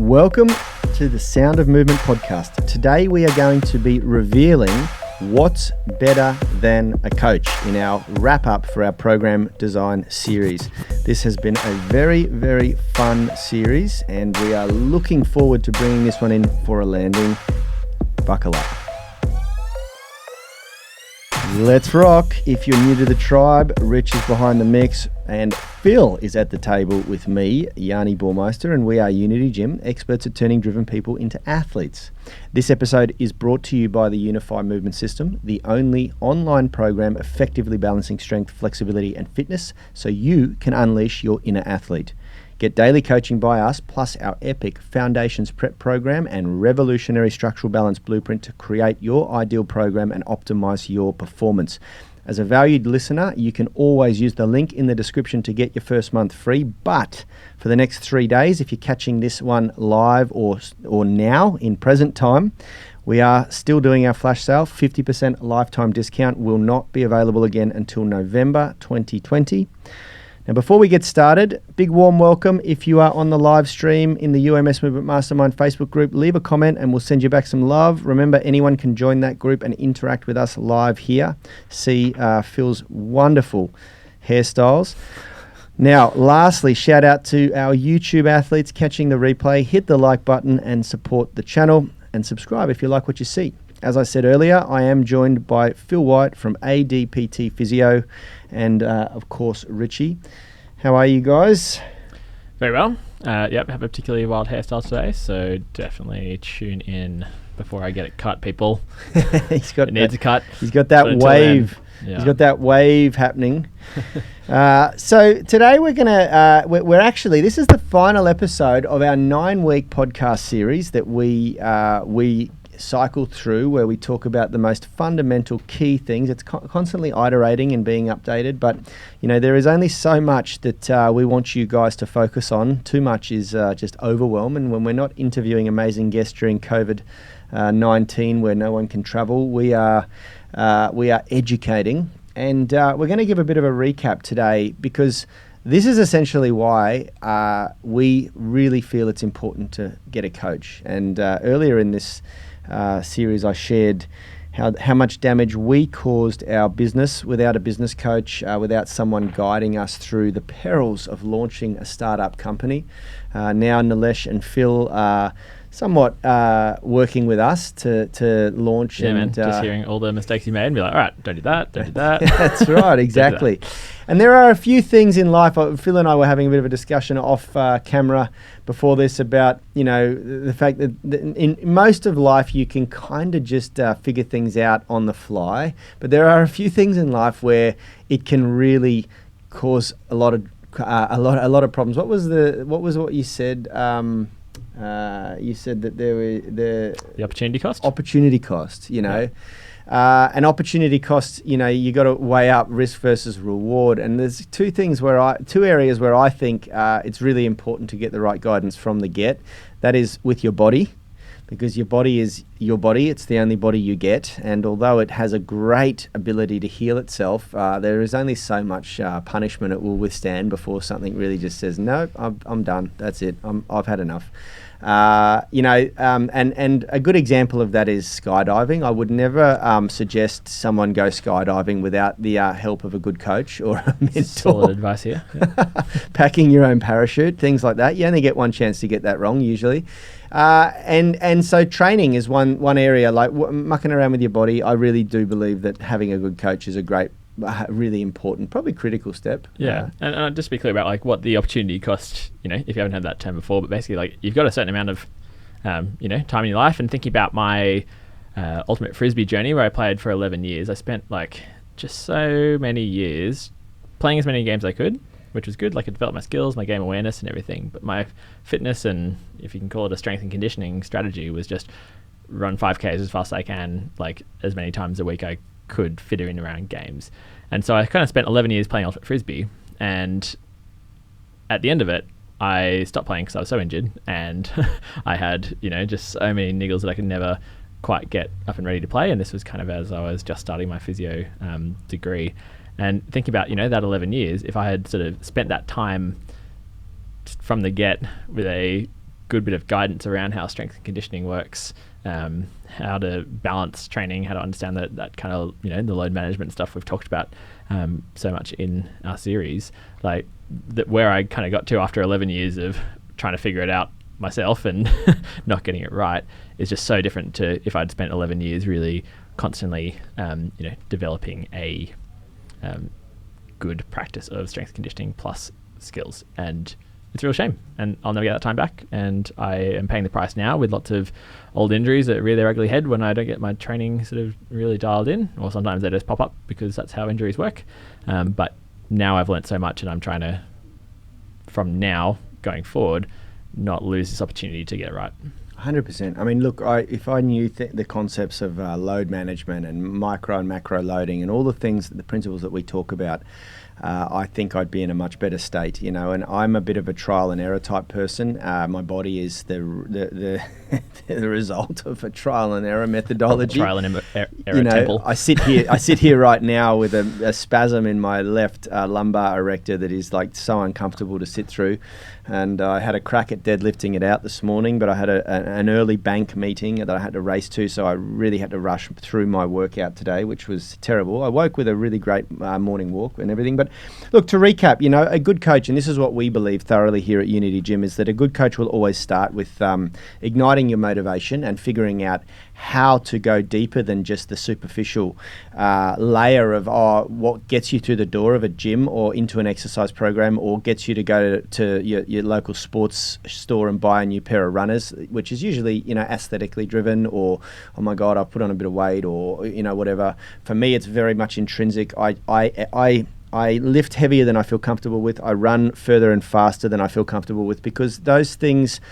Welcome to the Sound of Movement podcast. Today we are going to be revealing what's better than a coach in our wrap up for our program design series. This has been a very, very fun series and we are looking forward to bringing this one in for a landing. Buckle up. Let's rock. If you're new to the tribe, Rich is behind the mix and Phil is at the table with me, Yani Burmeister, and we are Unity Gym, experts at turning driven people into athletes. This episode is brought to you by the Unify Movement System, the only online program effectively balancing strength, flexibility and fitness so you can unleash your inner athlete. Get daily coaching by us, plus our epic Foundations Prep program and revolutionary structural balance blueprint to create your ideal program and optimize your performance. As a valued listener, you can always use the link in the description to get your first month free. But for the next 3 days, if you're catching this one live or now in present time, we are still doing our flash sale. 50% lifetime discount will not be available again until November 2020. Now, before we get started, big warm welcome. If you are on the live stream in the UMS Movement Mastermind Facebook group, leave a comment and we'll send you back some love. Remember, anyone can join that group and interact with us live here. See Phil's wonderful hairstyles. Now, lastly, shout out to our YouTube athletes catching the replay. Hit the like button and support the channel and subscribe if you like what you see. As I said earlier, I am joined by Phil White from ADPT Physio and, of course, Richie. How are you guys? Very well. Yep, have a particularly wild hairstyle today, so definitely tune in before I get it cut, people. It needs a cut. He's got that wave. Yeah. He's got that wave happening. So today we're gonna we're actually, this is the final episode of our 9-week podcast series that we cycle through, where we talk about the most fundamental key things. It's constantly iterating and being updated, but you know, there is only so much that we want you guys to focus on. Too much is just overwhelm, and when we're not interviewing amazing guests during COVID-19 where no one can travel, we are educating, and we're going to give a bit of a recap today, because this is essentially why we really feel it's important to get a coach. And earlier in this series, I shared how much damage we caused our business without a business coach, without someone guiding us through the perils of launching a startup company. Now Nilesh and Phil are somewhat working with us to launch. Yeah, and just hearing all the mistakes you made and be like, all right, don't do that. That's right, exactly. And there are a few things in life. Phil and I were having a bit of a discussion off camera before this about, you know, the fact that in most of life you can kind of just figure things out on the fly, but there are a few things in life where it can really cause a lot of problems. What was what you said? You said that there were the opportunity cost. Opportunity cost, you know. Yeah. An opportunity cost, you know, you got to weigh up risk versus reward. And there's two areas where I think it's really important to get the right guidance from the get. That is with your body, because your body is your body. It's the only body you get. And although it has a great ability to heal itself, there is only so much punishment it will withstand before something really just says, no, I'm done. That's it. I've had enough. And a good example of that is skydiving. I would never suggest someone go skydiving without the help of a good coach or a mentor. Solid advice here. Yeah. Packing your own parachute, things like that. You only get one chance to get that wrong usually. And so training is one area, like mucking around with your body. I really do believe that having a good coach is a great, really important, probably critical step. Yeah, and just to be clear about like what the opportunity cost, you know, if you haven't had that term before, but basically like you've got a certain amount of, time in your life. And thinking about my ultimate frisbee journey, where I played for 11 years, I spent like just so many years playing as many games as I could, which was good. Like it developed my skills, my game awareness and everything. But my fitness, and if you can call it a strength and conditioning strategy, was just run 5Ks as fast as I can, like as many times a week I could fit in around games. And so I kind of spent 11 years playing ultimate frisbee, and at the end of it I stopped playing because I was so injured, and I had, you know, just so many niggles that I could never quite get up and ready to play. And this was kind of as I was just starting my physio degree. And thinking about, you know, that 11 years, if I had sort of spent that time from the get with a good bit of guidance around how strength and conditioning works, how to balance training, how to understand that kind of, the load management stuff we've talked about so much in our series, like that where I kind of got to after 11 years of trying to figure it out myself and not getting it right is just so different to if I'd spent 11 years really constantly, developing a good practice of strength conditioning plus skills. And it's a real shame, and I'll never get that time back. And I am paying the price now with lots of old injuries that rear their ugly head when I don't get my training sort of really dialed in, or sometimes they just pop up because that's how injuries work. But now I've learnt so much, and I'm trying to, from now going forward, not lose this opportunity to get it right. 100%. I mean, look, if I knew the concepts of load management and micro and macro loading and all the things, the principles that we talk about, I think I'd be in a much better state, and I'm a bit of a trial and error type person. My body is the result of a trial and error methodology. Trial and error temple. I sit here right now with a spasm in my left lumbar erector that is like so uncomfortable to sit through. And I had a crack at deadlifting it out this morning, but I had an early bank meeting that I had to race to, so I really had to rush through my workout today, which was terrible. I woke with a really great morning walk and everything. But look, to recap, a good coach, and this is what we believe thoroughly here at Unity Gym, is that a good coach will always start with igniting your motivation and figuring out how to go deeper than just the superficial layer of what gets you through the door of a gym or into an exercise program, or gets you to go to your local sports store and buy a new pair of runners, which is usually aesthetically driven, or oh my god, I've put on a bit of weight, or whatever. For me, it's very much intrinsic. I lift heavier than I feel comfortable with. I run further and faster than I feel comfortable with, because those things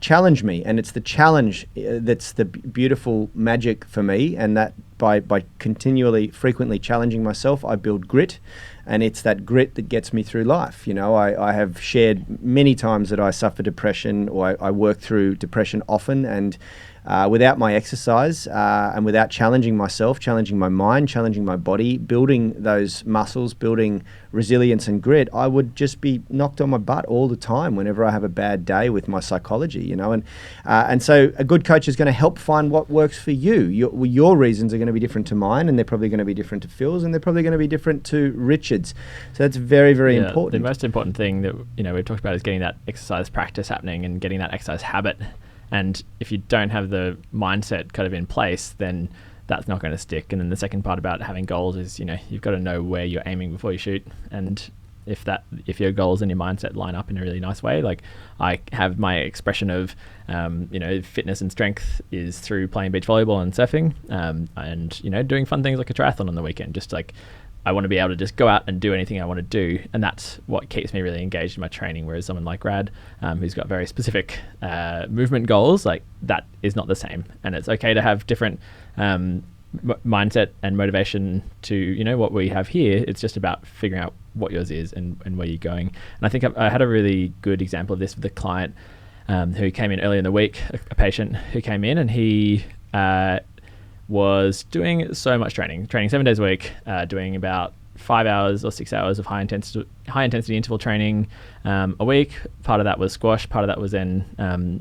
challenge me, and it's the challenge that's the beautiful magic for me. And that by continually, frequently challenging myself, I build grit, and it's that grit that gets me through life. I have shared many times that I suffer depression, or I work through depression often, and without my exercise and without challenging myself, challenging my mind, challenging my body, building those muscles, building resilience and grit, I would just be knocked on my butt all the time whenever I have a bad day with my psychology, and so a good coach is going to help find what works for you. Your reasons are going to be different to mine, and they're probably going to be different to Phil's, and they're probably going to be different to Richard's. So that's very, very important. The most important thing that we've talked about is getting that exercise practice happening and getting that exercise habit. And if you don't have the mindset kind of in place, then that's not going to stick. And then the second part about having goals is, you've got to know where you're aiming before you shoot. And if your goals and your mindset line up in a really nice way, like I have my expression of, fitness and strength is through playing beach volleyball and surfing, and, doing fun things like a triathlon on the weekend. Just like, I want to be able to just go out and do anything I want to do, and that's what keeps me really engaged in my training. Whereas someone like Rad, who's got very specific movement goals, like that is not the same. And it's okay to have different mindset and motivation to what we have here. It's just about figuring out what yours is and where you're going. And I think I had a really good example of this with a client who came in earlier in the week, a patient who came in, and he was doing so much training 7 days a week, doing about 5 hours or 6 hours of high intensity interval training a week. Part of that was squash, part of that was then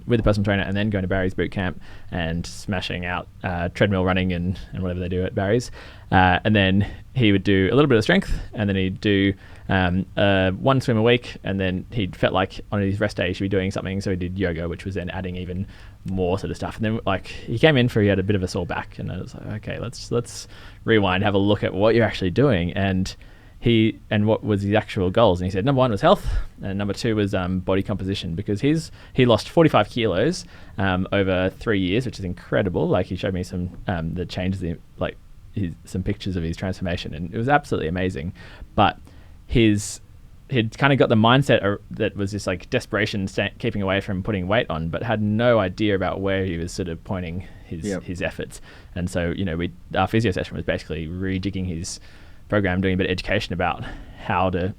with a personal trainer, and then going to Barry's boot camp and smashing out treadmill running and whatever they do at Barry's. And then he would do a little bit of strength, and then he'd do one swim a week, and then he felt like on his rest day he should be doing something, so he did yoga, which was then adding even more sort of stuff. And then he came in he had a bit of a sore back, and I was like, okay, let's rewind, have a look at what you're actually doing, and what was his actual goals. And he said number 1 was health, and number 2 was body composition, because he lost 45 kilos over 3 years, which is incredible. Like, he showed me some the changes some pictures of his transformation, and it was absolutely amazing. But he'd kind of got the mindset that was just like desperation, keeping away from putting weight on, but had no idea about where he was sort of pointing his efforts. And so, our physio session was basically rejigging his program, doing a bit of education about how to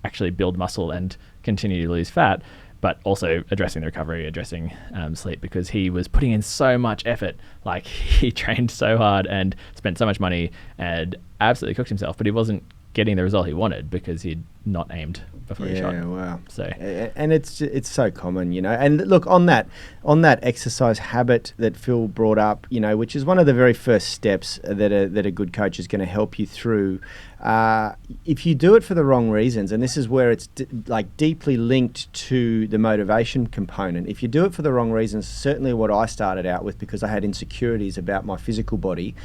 actually build muscle and continue to lose fat, but also addressing the recovery, addressing sleep, because he was putting in so much effort. Like, he trained so hard and spent so much money and absolutely cooked himself, but he wasn't getting the result he wanted because he'd not aimed before he shot. Yeah, wow. So, and it's so common, you know. And look, on that exercise habit that Phil brought up, you know, which is one of the very first steps that a good coach is going to help you through. If you do it for the wrong reasons, and this is where it's deeply linked to the motivation component. If you do it for the wrong reasons, certainly what I started out with, because I had insecurities about my physical body.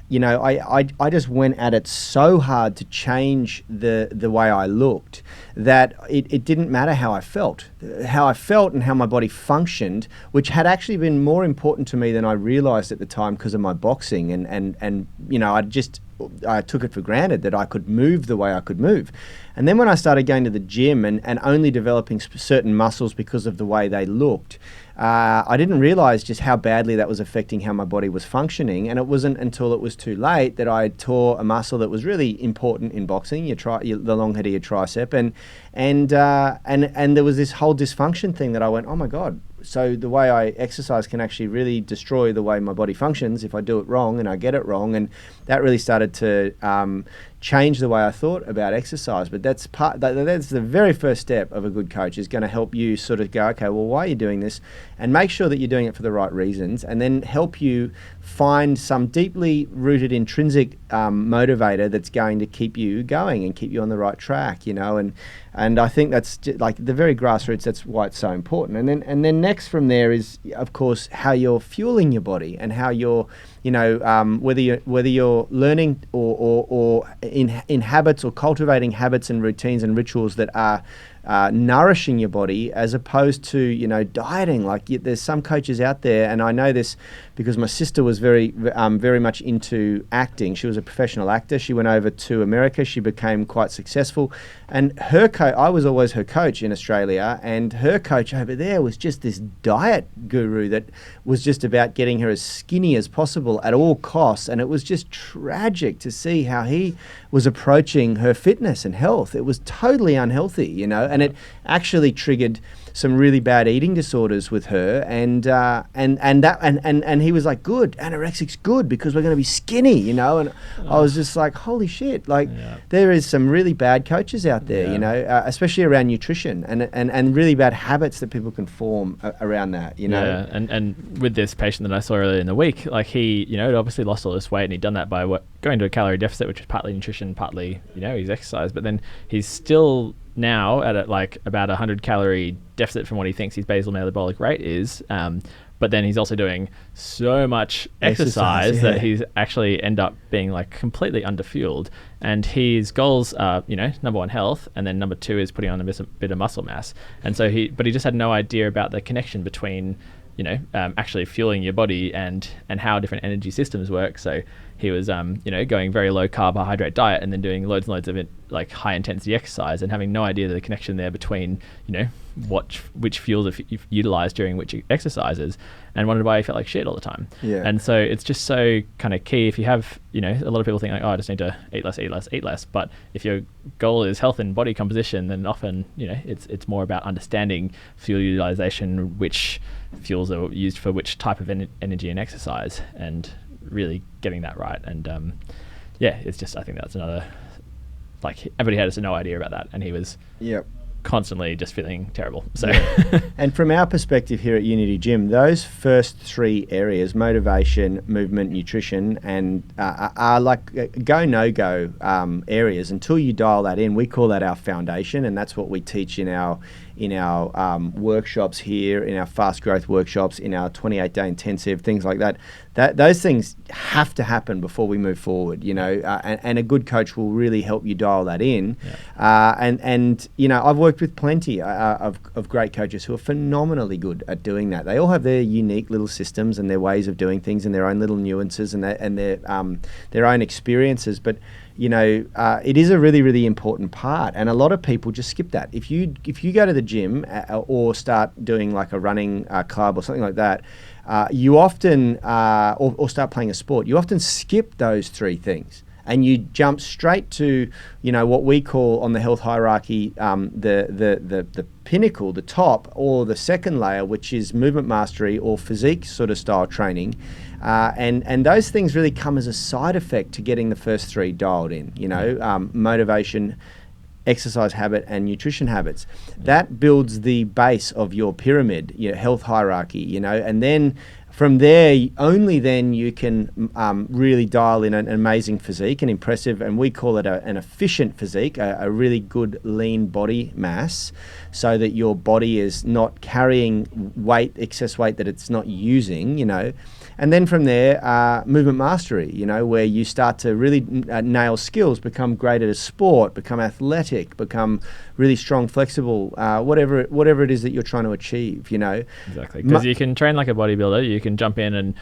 You know, I just went at it so hard to change the way I looked that it didn't matter how I felt and how my body functioned, which had actually been more important to me than I realized at the time because of my boxing. And you know, I took it for granted that I could move the way I could move. And then when I started going to the gym and only developing certain muscles because of the way they looked, I didn't realize just how badly that was affecting how my body was functioning. And it wasn't until it was too late that I tore a muscle that was really important in boxing, the long head of your tricep. And there was this whole dysfunction thing that I went, oh my God. So the way I exercise can actually really destroy the way my body functions if I do it wrong and I get it wrong. And that really started to change the way I thought about exercise. But that's the very first step of a good coach, is going to help you sort of go, okay, well, why are you doing this? And make sure that you're doing it for the right reasons, and then help you find some deeply rooted intrinsic motivator that's going to keep you going and keep you on the right track, you know. And I think that's like the very grassroots. That's why it's so important. And then next from there is, of course, how you're fueling your body and how you're, you know, whether you're learning or in habits or cultivating habits and routines and rituals that are nourishing your body, as opposed to, you know, dieting. Like, there's some coaches out there, and I know this because my sister was very much into acting. She was a professional actor. She went over to America. She became quite successful, and I was always her coach in Australia, and her coach over there was just this diet guru that was just about getting her as skinny as possible at all costs. And it was just tragic to see how he was approaching her fitness and health. It was totally unhealthy, you know, and it actually triggered some really bad eating disorders with her, and he was like, good, anorexic's good because we're going to be skinny, you know. And I was just like, holy shit, like, there is some really bad coaches out there, you know, especially around nutrition and really bad habits that people can form around that, you know. Yeah, and with this patient that I saw earlier in the week, like, he, you know, had obviously lost all this weight, and he'd done that by going to a calorie deficit, which is partly nutrition, partly, you know, his exercise, but then he's still now at like about 100 calorie deficit from what he thinks his basal metabolic rate is, but then he's also doing so much exercise that he's actually end up being like completely underfueled. And his goals are, you know, number one, health, and then number two is putting on a bit of muscle mass. And so he just had no idea about the connection between, you know, actually fueling your body and how different energy systems work. So he was, you know, going very low carbohydrate diet and then doing loads and loads of it, like high intensity exercise, and having no idea the connection there between, you know, which fuels are utilized during which exercises, and wondered why he felt like shit all the time. Yeah. And so it's just so kind of key. If you have, you know, a lot of people think like, oh, I just need to eat less. But if your goal is health and body composition, then often, you know, it's more about understanding fuel utilization, which fuels are used for which type of energy and exercise, and really getting that right. And it's just, I think that's another, like, everybody had no idea about that, and he was constantly just feeling terrible. So and from our perspective here at Unity Gym, those first three areas, motivation, movement, nutrition, and are like go no go areas. Until you dial that in, we call that our foundation, and that's what we teach in our workshops here, in our fast growth workshops, in our 28-day intensive, things like that. Those things have to happen before we move forward, you know, and a good coach will really help you dial that in. And you know, I've worked with plenty of great coaches who are phenomenally good at doing that. They all have their unique little systems and their ways of doing things and their own little nuances and their own experiences, but you know, it is a really, really important part, and a lot of people just skip that. If you go to the gym or start doing like a running club or something like that, you often or start playing a sport, you often skip those three things, and you jump straight to, you know, what we call on the health hierarchy, the pinnacle, the top, or the second layer, which is movement mastery or physique sort of style training. And those things really come as a side effect to getting the first three dialed in, motivation, exercise habit, and nutrition habits. That builds the base of your pyramid, your health hierarchy, and then from there, only then you can really dial in an amazing physique, an impressive, and we call it an efficient physique, a really good lean body mass, so that your body is not carrying excess weight that it's not using, And then from there, movement mastery, where you start to really nail skills, become great at a sport, become athletic, become really strong, flexible, whatever it is that you're trying to achieve, Exactly, because you can train like a bodybuilder. You can jump in and,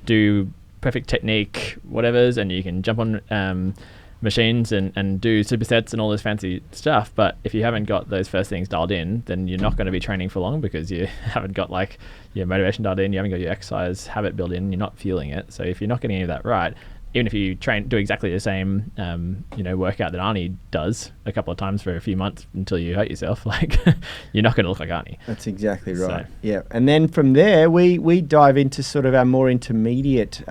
do perfect technique, whatever's, and you can jump on machines and do supersets and all this fancy stuff. But if you haven't got those first things dialed in, then you're not going to be training for long, because you haven't got like your motivation dialed in, you haven't got your exercise habit built in, you're not feeling it. So if you're not getting any of that right, even if you do exactly the same, workout that Arnie does a couple of times for a few months until you hurt yourself, like you're not going to look like Arnie. That's exactly right. So. Yeah, and then from there we dive into sort of our more intermediate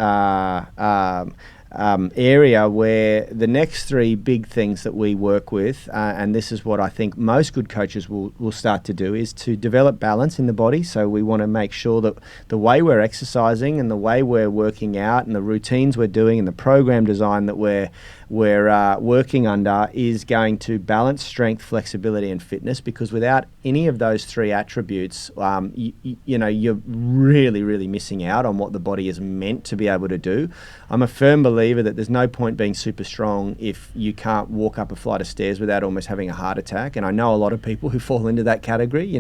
area, where the next three big things that we work with, and this is what I think most good coaches will start to do, is to develop balance in the body. So we want to make sure that the way we're exercising and the way we're working out and the routines we're doing and the program design that we're working under is going to balance strength, flexibility, and fitness, because without any of those three attributes, you're really, really missing out on what the body is meant to be able to do. I'm a firm believer that there's no point being super strong if you can't walk up a flight of stairs without almost having a heart attack. And I know a lot of people who fall into that category,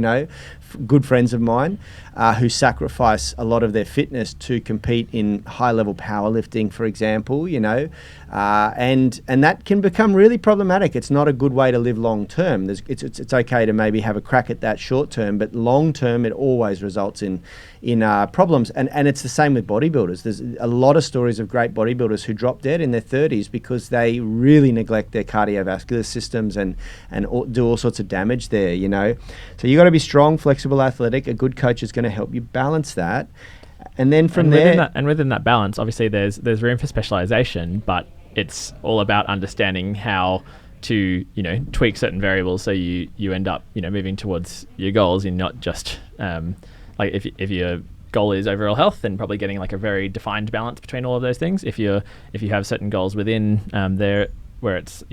good friends of mine who sacrifice a lot of their fitness to compete in high-level powerlifting, for example, and that can become really problematic. It's not a good way to live long term. It's okay to maybe have a crack at that short term, but long term it always results in problems. And it's the same with bodybuilders. There's a lot of stories of great bodybuilders who drop dead in their 30s because they really neglect their cardiovascular systems and do all sorts of damage there. So you got to be strong, flexible, athletic. A good coach is going to help you balance that. And then from there, within that balance, obviously there's room for specialization, but it's all about understanding how to tweak certain variables so you end up moving towards your goals, and not just like if your goal is overall health, then probably getting like a very defined balance between all of those things. If you have certain goals within there where it's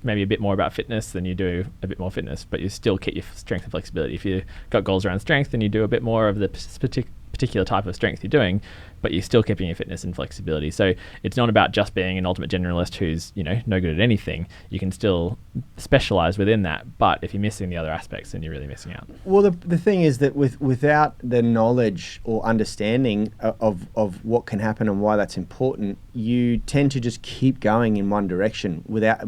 maybe a bit more about fitness, then you do a bit more fitness, but you still keep your strength and flexibility. If you got goals around strength, then you do a bit more of the particular type of strength you're doing, but you're still keeping your fitness and flexibility. So it's not about just being an ultimate generalist who's no good at anything. You can still specialize within that, but if you're missing the other aspects, then you're really missing out. Well, the thing is that without the knowledge or understanding of what can happen and why that's important, you tend to just keep going in one direction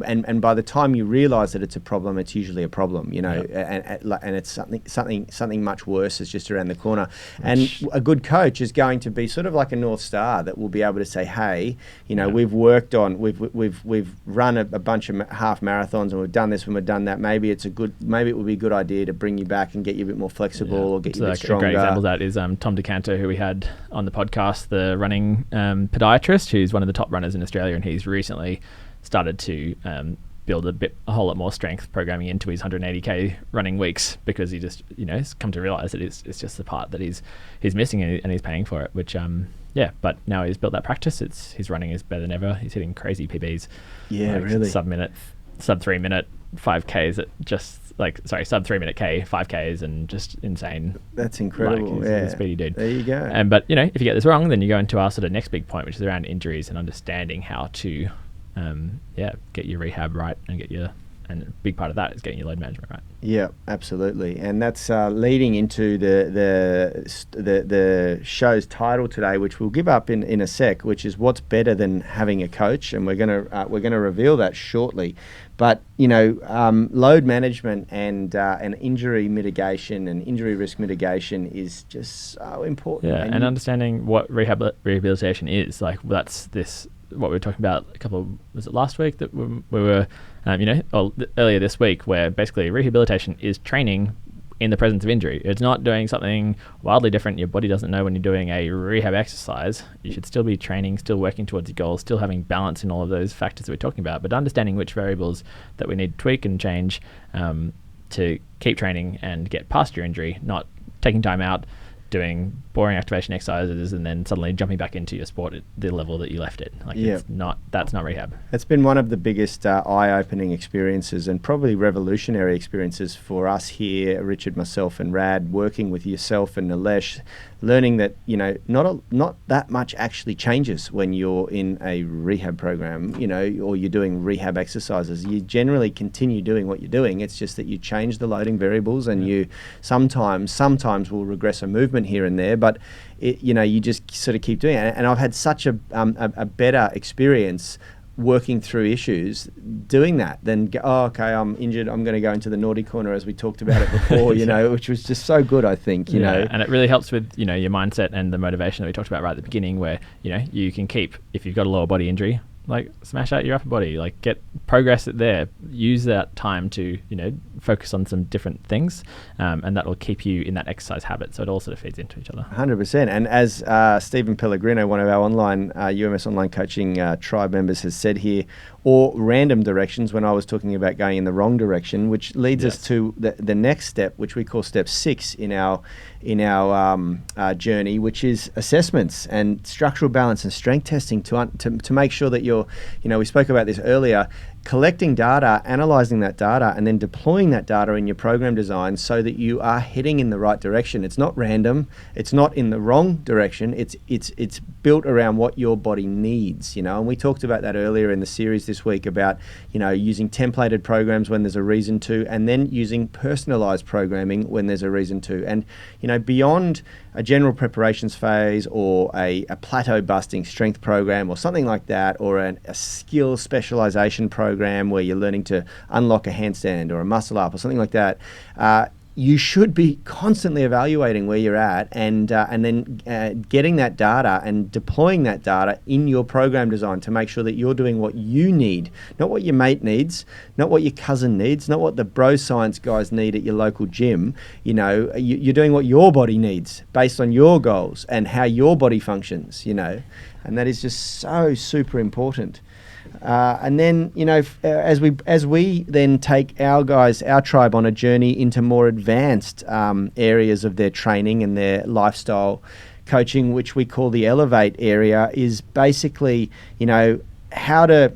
and by the time you realize that it's a problem, it's usually a problem, and it's something much worse is just around the corner. And a good coach is going to be sort of like a North Star that will be able to say, hey, we've worked on, we've run a bunch of half marathons, and we've done this and we've done that. Maybe it would be a good idea to bring you back and get you a bit more flexible or get you a bit stronger. A great example of that is Tom DeCanter, who we had on the podcast, the running podiatrist, who's one of the top runners in Australia, and he's recently started to build a whole lot more strength programming into his 180k running weeks, because he just has come to realize that it's just the part that he's missing, and he's paying for it, which but now he's built that practice. His running is better than ever. He's hitting crazy PBs, really sub 3 minute 5Ks at just sub 3 minute K 5Ks, and just insane. That's incredible. He's a speedy dude. There you go. But if you get this wrong, then you go into our sort of next big point, which is around injuries and understanding how to get your rehab right and a big part of that is getting your load management right. Yeah, absolutely, and that's leading into the show's title today, which we'll give up in a sec, which is what's better than having a coach, and we're gonna reveal that shortly. But load management and injury mitigation and injury risk mitigation is just so important. Yeah, and understanding what rehabilitation is, like that's this what we were talking about was it last week that we were, earlier this week, where basically rehabilitation is training in the presence of injury. It's not doing something wildly different. Your body doesn't know when you're doing a rehab exercise. You should still be training, still working towards your goals, still having balance in all of those factors that we're talking about, but understanding which variables that we need to tweak and change to keep training and get past your injury, not taking time out, doing boring activation exercises and then suddenly jumping back into your sport at the level that you left it. That's not rehab. It's been one of the biggest eye-opening experiences and probably revolutionary experiences for us here, Richard, myself and Rad, working with yourself and Nilesh, learning that, not that much actually changes when you're in a rehab program, or you're doing rehab exercises. You generally continue doing what you're doing. It's just that you change the loading variables and you sometimes will regress a movement here and there, but you just sort of keep doing it. And I've had such a better experience working through issues doing that than okay, I'm injured, I'm going to go into the naughty corner, as we talked about it before, which was just so good, I think, and it really helps with your mindset and the motivation that we talked about right at the beginning, where you can keep, if you've got a lower body injury, like smash out your upper body, like get progress there, use that time to focus on some different things, and that will keep you in that exercise habit, so it all sort of feeds into each other. 100%. And as Stephen Pellegrino, one of our online UMS online coaching tribe members, has said here, or random directions, when I was talking about going in the wrong direction, which leads us to the next step, which we call step 6 in our journey, which is assessments and structural balance and strength testing to make sure that you're, we spoke about this earlier, collecting data, analyzing that data, and then deploying that data in your program design so that you are heading in the right direction. It's not random. It's not in the wrong direction. It's built around what your body needs, and we talked about that earlier in the series this week about, using templated programs when there's a reason to, and then using personalized programming when there's a reason to. And, beyond a general preparations phase or a plateau busting strength program or something like that, or a skill specialization program where you're learning to unlock a handstand or a muscle up or something like that, you should be constantly evaluating where you're at and then getting that data and deploying that data in your program design to make sure that you're doing what you need, not what your mate needs, not what your cousin needs, not what the bro science guys need at your local gym. You're doing what your body needs based on your goals and how your body functions, and that is just so super important. And then, as we then take our tribe on a journey into more advanced areas of their training and their lifestyle coaching, which we call the Elevate area, is basically, how to,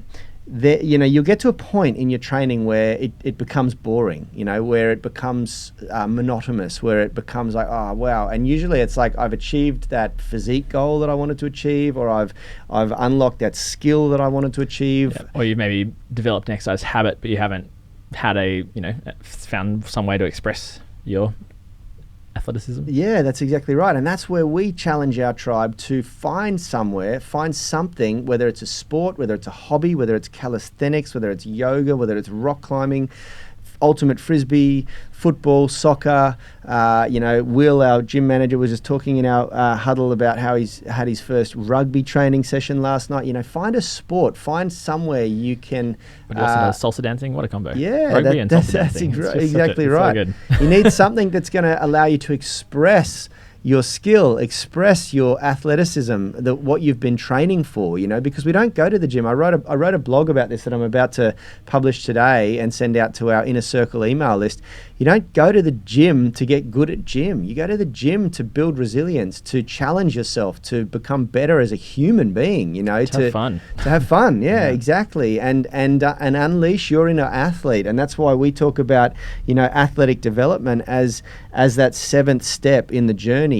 you'll get to a point in your training where it becomes boring, where it becomes monotonous, where it becomes like, oh, wow. And usually it's like, I've achieved that physique goal that I wanted to achieve, or I've unlocked that skill that I wanted to achieve. Yeah. Or you've maybe developed an exercise habit, but you haven't had found some way to express your athleticism. Yeah, that's exactly right. And that's where we challenge our tribe to find something, whether it's a sport, whether it's a hobby, whether it's calisthenics, whether it's yoga, whether it's rock climbing, ultimate frisbee, football, soccer. Will, our gym manager, was just talking in our huddle about how he's had his first rugby training session last night. Find a sport, find somewhere you can. But you also know salsa dancing. What a combo! Yeah, rugby and salsa dancing. That's exactly right. So good. You need something that's going to allow you to express your skill, express your athleticism, what you've been training for, because we don't go to the gym. I wrote a blog about this that I'm about to publish today and send out to our Inner Circle email list. You don't go to the gym to get good at gym. You go to the gym to build resilience, to challenge yourself, to become better as a human being, to have fun. To have fun, yeah. Exactly. And unleash your inner athlete. And that's why we talk about, athletic development as that 7th step in the journey,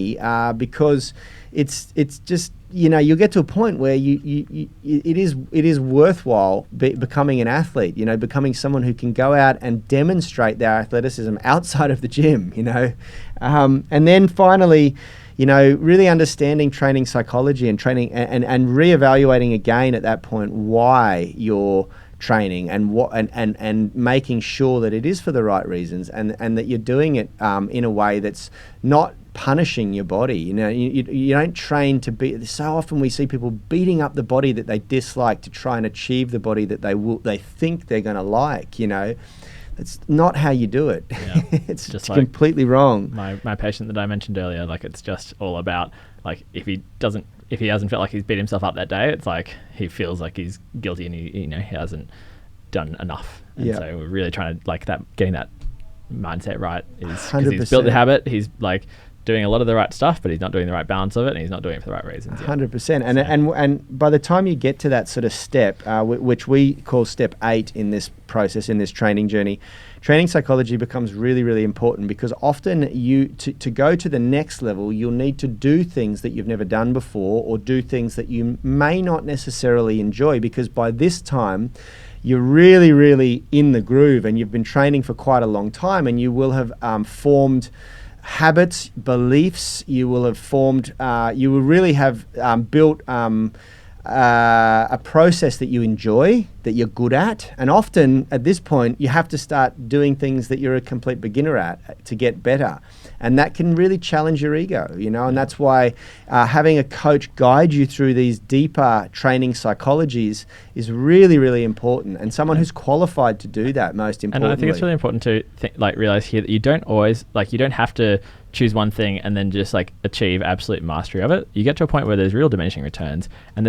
because it's just, you'll get to a point where it is worthwhile becoming an athlete, becoming someone who can go out and demonstrate their athleticism outside of the gym, and then finally, really understanding training psychology and training and reevaluating again at that point why you're training and making sure that it is for the right reasons and that you're doing it in a way that's not punishing your body. You don't train to be. So often we see people beating up the body that they dislike to try and achieve the body that they think they're going to like. It's not how you do it. Yeah. It's just completely wrong. My patient that I mentioned earlier, like it's just all about like if he hasn't felt like he's beat himself up that day, it's like he feels like he's guilty and he hasn't done enough. And so we're really trying to getting that mindset right is because he's built the habit. He's like doing a lot of the right stuff, but he's not doing the right balance of it, and he's not doing it for the right reasons. 100%. And by the time you get to that sort of step, which we call step 8 in this process, in this training journey, training psychology becomes really, really important, because often to go to the next level, you'll need to do things that you've never done before, or do things that you may not necessarily enjoy, because by this time you're really, really in the groove and you've been training for quite a long time, and you will have formed habits, beliefs, you will have formed, you will really have built a process that you enjoy, that you're good at. And often at this point, you have to start doing things that you're a complete beginner at to get better. And that can really challenge your ego, and that's why having a coach guide you through these deeper training psychologies is really, really important. And someone who's qualified to do that, most importantly. And I think it's really important to realize here that you don't always, you don't have to choose one thing and then just achieve absolute mastery of it. You get to a point where there's real diminishing returns, and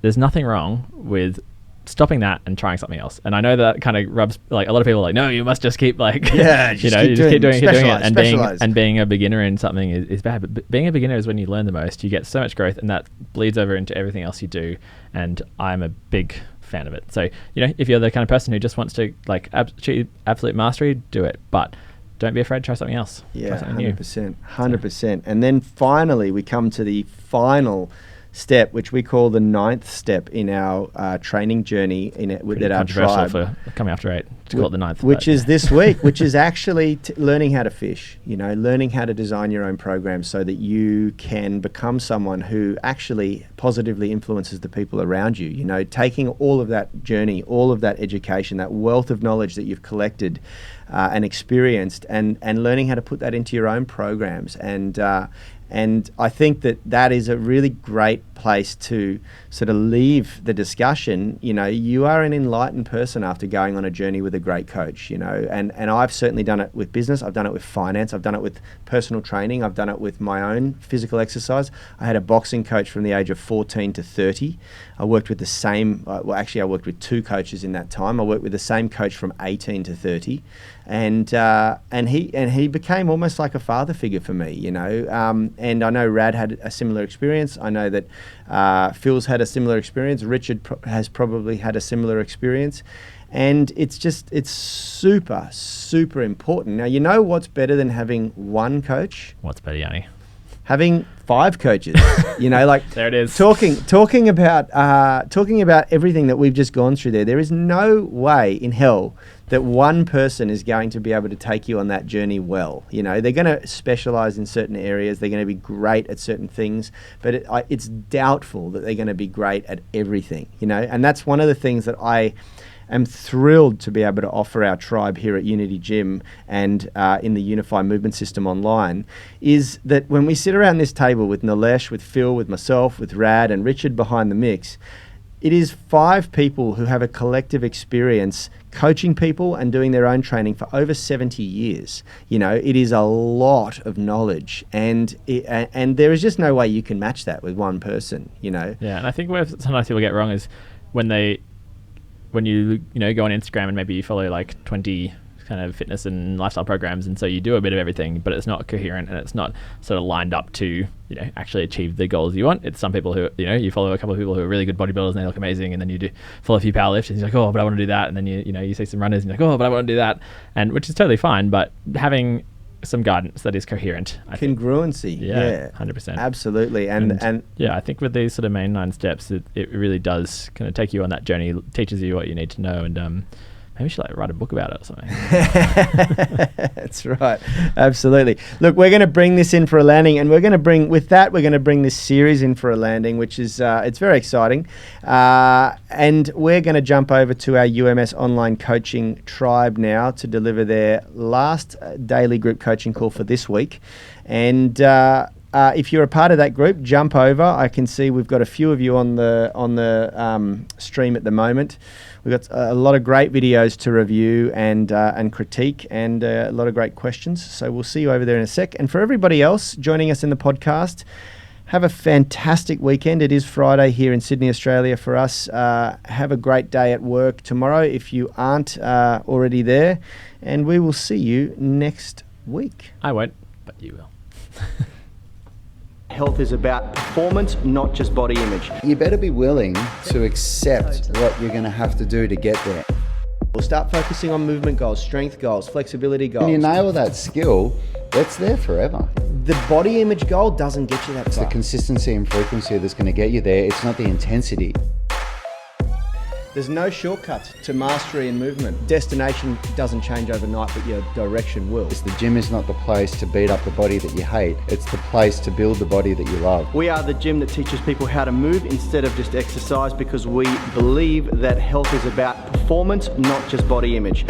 there's nothing wrong with stopping that and trying something else. And I know that kind of rubs, a lot of people are like, no, you must just keep just keep doing it, and being a beginner in something is bad. But being a beginner is when you learn the most. You get so much growth, and that bleeds over into everything else you do. And I'm a big fan of it. So, if you're the kind of person who just wants to achieve absolute mastery, do it. But don't be afraid to try something else. Yeah, 100%. And then finally, we come to the final step, which we call the 9th step in our training journey that our tribe. For coming after 8 to call it the 9th, which is this week, which is actually learning how to fish. Learning how to design your own program so that you can become someone who actually positively influences the people around you. Taking all of that journey, all of that education, that wealth of knowledge that you've collected and experienced, and learning how to put that into your own programs. And I think that is a really great place to sort of leave the discussion. You are an enlightened person after going on a journey with a great coach, and I've certainly done it with business. I've done it with finance. I've done it with personal training. I've done it with my own physical exercise. I had a boxing coach from the age of 14 to 30. I worked with the same, I worked with 2 coaches in that time. I worked with the same coach from 18 to 30. And he became almost like a father figure for me, and I know Rad had a similar experience. I know that Phil's had a similar experience. Richard has probably had a similar experience, and it's super, super important. Now, what's better than having one coach? What's better, Yanni? Having 5 coaches, there it is. Talking about everything that we've just gone through there. There is no way in hell that one person is going to be able to take you on that journey well. They're going to specialize in certain areas. They're going to be great at certain things, but it's doubtful that they're going to be great at everything. And that's one of the things that I am thrilled to be able to offer our tribe here at Unity Gym and in the Unify Movement System online, is that when we sit around this table with Nilesh, with Phil, with myself, with Rad and Richard behind the mix, it is 5 people who have a collective experience coaching people and doing their own training for over 70 years. It is a lot of knowledge, and there is just no way you can match that with one person. Yeah, and I think where sometimes people get wrong is when you go on Instagram and maybe you follow 20 kind of fitness and lifestyle programs, and so you do a bit of everything, but it's not coherent and it's not sort of lined up to actually achieve the goals you want. It's some people who you follow a couple of people who are really good bodybuilders and they look amazing, and then you do follow a few powerlifters and you're like, oh, but I want to do that, and then you see some runners and you're like, oh, but I want to do that, and which is totally fine, but having some guidance that is coherent. Congruency. Yeah, 100%. Absolutely. And yeah, I think with these sort of main 9 steps, it really does kind of take you on that journey, teaches you what you need to know, and maybe we should like write a book about it or something. That's right. Absolutely. Look, we're going to bring this in for a landing, and we're going to bring this series in for a landing, which is, it's very exciting. And we're going to jump over to our UMS online coaching tribe now to deliver their last daily group coaching call for this week. And if you're a part of that group, jump over. I can see we've got a few of you on the stream at the moment. We've got a lot of great videos to review and critique, and a lot of great questions. So we'll see you over there in a sec. And for everybody else joining us in the podcast, have a fantastic weekend. It is Friday here in Sydney, Australia for us. Have a great day at work tomorrow if you aren't already there. And we will see you next week. I won't, but you will. Health is about performance, not just body image. You better be willing to accept what you're going to have to do to get there. We'll start focusing on movement goals, strength goals, flexibility goals. When you nail that skill, that's there forever. The body image goal doesn't get you that It's far. the consistency and frequency that's going to get you there. It's not the intensity. There's no shortcuts to mastery and movement. Destination doesn't change overnight, but your direction will. The gym is not the place to beat up the body that you hate. It's the place to build the body that you love. We are the gym that teaches people how to move instead of just exercise, because we believe that health is about performance, not just body image.